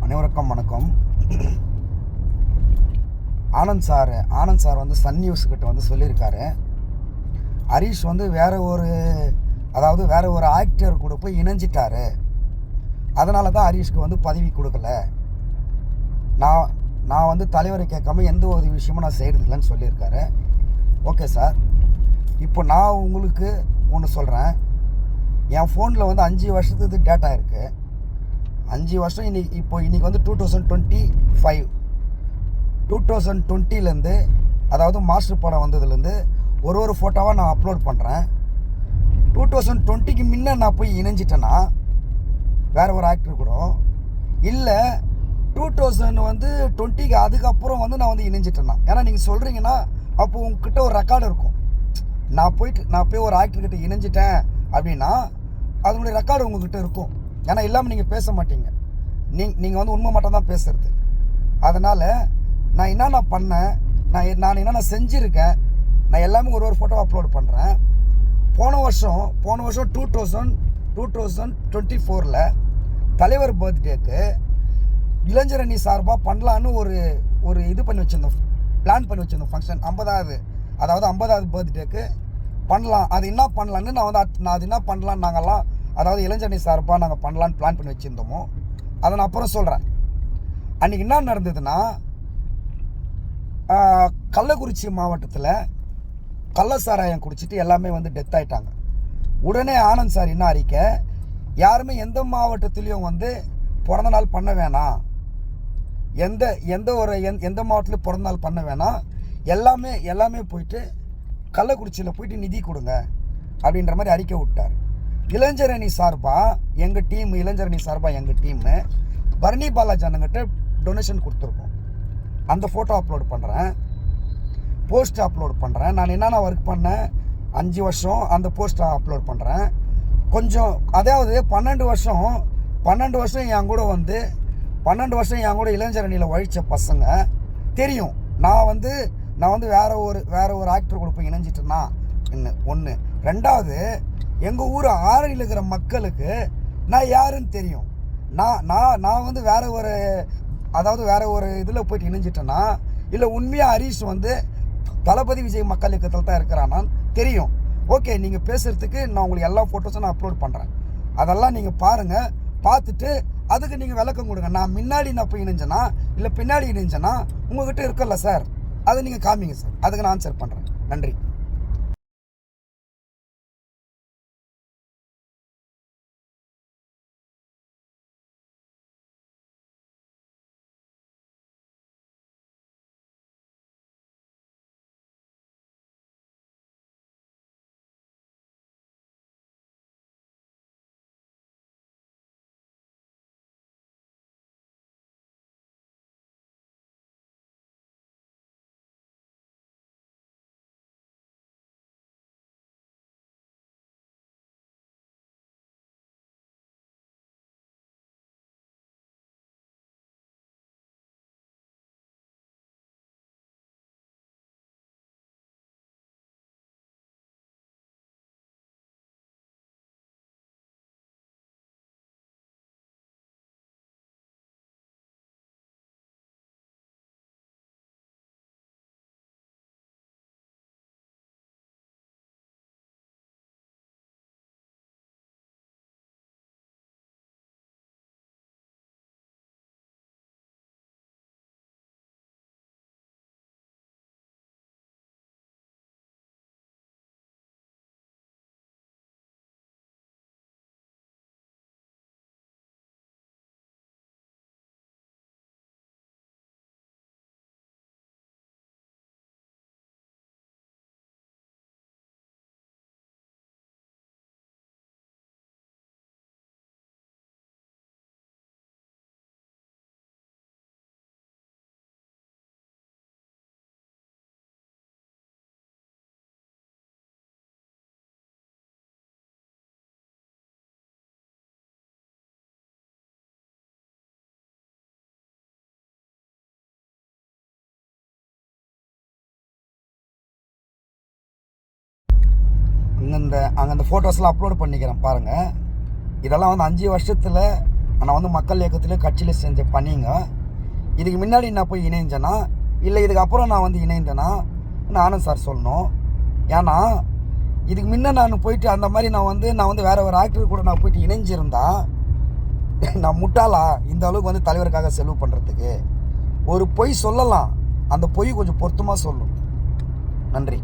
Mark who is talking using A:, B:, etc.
A: அனைவருக்கும் வணக்கம். ஆனந்த் சார் வந்து சன் நியூஸ்கிட்ட வந்து சொல்லியிருக்காரு, ஹரிஷ் வந்து வேற ஒரு ஆக்டர் கூட போய் இணைஞ்சிட்டாரு, அதனால தான் ஹரிஷ்க்கு வந்து பதவி கொடுக்கல. நான் வந்து தலைவரை கேட்காம எந்த ஒரு விஷயமும் நான் செய்கிறதில்லைன்னு சொல்லியிருக்காரு. ஓகே சார், இப்போ நான் உங்களுக்கு ஒன்று சொல்கிறேன். என் ஃபோனில் வந்து 5 வருஷத்துக்கு டேட்டா இருக்குது. 5 வருஷம் இன்றைக்கி வந்து 2025 2020லேருந்து, அதாவது மாஸ்டர் படம் வந்ததுலேருந்து ஒரு ஃபோட்டோவாக நான் அப்லோட் பண்ணுறேன். 2020க்கு முன்ன நான் போய் இணைஞ்சிட்டேன்னா வேறு ஒரு ஆக்டர் கூட, இல்லை 2020க்கு அதுக்கப்புறம் வந்து நான் வந்து இணைஞ்சிட்டேன்னா, ஏன்னா நீங்கள் சொல்கிறீங்கன்னா அப்போ உங்ககிட்ட ஒரு ரெக்கார்டு இருக்கும். நான் போய் ஒரு ஆக்டர்கிட்ட இணைஞ்சிட்டேன் அப்படின்னா அதனுடைய ரெக்கார்டு உங்ககிட்ட இருக்கும். ஏன்னா இல்லாமல் நீங்கள் பேச மாட்டீங்க. நீங்கள் வந்து உண்மை மட்டும் தான் பேசுறது. அதனால் நான் என்னென்ன பண்ணேன், நான் என்னென்ன செஞ்சுருக்கேன், நான் எல்லாமே ஒரு ஃபோட்டோ அப்லோட் பண்ணுறேன். போன வருஷம் 2024ல் தலைவர் பர்த்டேக்கு இளைஞரணி சார்பாக பண்ணலான்னு ஒரு இது பண்ணி வச்சுருந்தோம், பிளான் பண்ணி வச்சுருந்தோம் ஃபங்க்ஷன். 50வது பர்த்டேக்கு பண்ணலாம். அது என்ன பண்ணலான்னு நான் அது என்ன பண்ணலான்னு நாங்கள்லாம், அதாவது இளைஞரணி சார்பாக நாங்கள் பண்ணலான்னு பிளான் பண்ணி வச்சுருந்தோமோ அதை நான் அப்புறம் சொல்கிறேன். அன்றைக்கி என்ன நடந்ததுன்னா, கள்ளக்குறிச்சி மாவட்டத்தில் கள்ள சாராயம் குடிச்சிட்டு எல்லாமே வந்து டெத் ஆகிட்டாங்க. உடனே ஆனந்த் சார் என்ன அறிக்கை, யாருமே எந்த மாவட்டத்துலேயும் வந்து பிறந்த நாள் பண்ண வேணாம், எந்த மாவட்டத்துலையும் பிறந்த நாள் பண்ண வேணாம், எல்லாமே போயிட்டு கள்ளக்குறிச்சியில் போயிட்டு நிதி கொடுங்க அப்படின்ற மாதிரி அறிக்கை விட்டார். இளைஞரணி சார்பாக எங்கள் டீமு பரணி பாலாஜி அண்ணங்கிட்ட டொனேஷன் கொடுத்துருக்கோம். அந்த ஃபோட்டோ அப்லோட் பண்ணுறேன், போஸ்ட் அப்லோட் பண்ணுறேன். நான் என்னென்ன ஒர்க் பண்ணேன் 5 வருஷம் அந்த போஸ்ட்டை அப்லோட் பண்ணுறேன். கொஞ்சம் அதாவது 12 வருஷம் என் கூட வந்து 12 வருஷம் என் கூட இளைஞரணியில் உழைச்ச பசங்க தெரியும். நான் வந்து வேற ஒரு ஆக்டர் கூட போய் இணைஞ்சிட்டேன்னா ஒன்று. ரெண்டாவது, எங்கள் ஊர் ஆரணியில் இருக்கிற மக்களுக்கு நான் யாருன்னு தெரியும். நான் வந்து வேற ஒரு இதில் போயிட்டு இணைஞ்சிட்டேன்னா, இல்லை உண்மையாக ஹரிஷ் வந்து தளபதி விஜய் மக்கள் இயக்கத்தில் தான் இருக்கிறானான்னு தெரியும். ஓகே, நீங்கள் பேசுகிறதுக்கு நான் உங்களுக்கு எல்லா ஃபோட்டோஸும் நான் அப்லோட் பண்ணுறேன். அதெல்லாம் நீங்கள் பாருங்கள், பார்த்துட்டு அதுக்கு நீங்கள் விளக்கம் கொடுங்க. நான் போய் இணைஞ்சேன்னா இல்லை பின்னாடி இணைஞ்சேன்னா உங்கள்கிட்ட இருக்கல சார், அதை நீங்கள் காமிங்க சார், அதுக்கு நான் ஆன்சர் பண்ணுறேன். நன்றி. அங்கே அந்த ஃபோட்டோஸ்லாம் அப்லோட் பண்ணிக்கிறேன் பாருங்கள். இதெல்லாம் வந்து 5 வருஷத்தில் நான் வந்து மக்கள் இயக்கத்துலேயும் கட்சியில் செஞ்ச பணிங்க. இதுக்கு முன்னாடி நான் போய் இணைஞ்சேன்னா இல்லை இதுக்கு அப்புறம் நான் வந்து இணைந்தேன்னா நானும் சார் சொல்லணும். ஏன்னா இதுக்கு முன்ன நான் போயிட்டு அந்த மாதிரி நான் வந்து வேற ஒரு ஆக்டர் கூட நான் போயிட்டு இணைஞ்சிருந்தா நான் முட்டாளா இந்த அளவுக்கு வந்து தலைவருக்காக செலவு பண்ணுறதுக்கு? ஒரு பொய் சொல்லலாம், அந்த பொய் கொஞ்சம் பொருத்தமாக சொல்லும். நன்றி.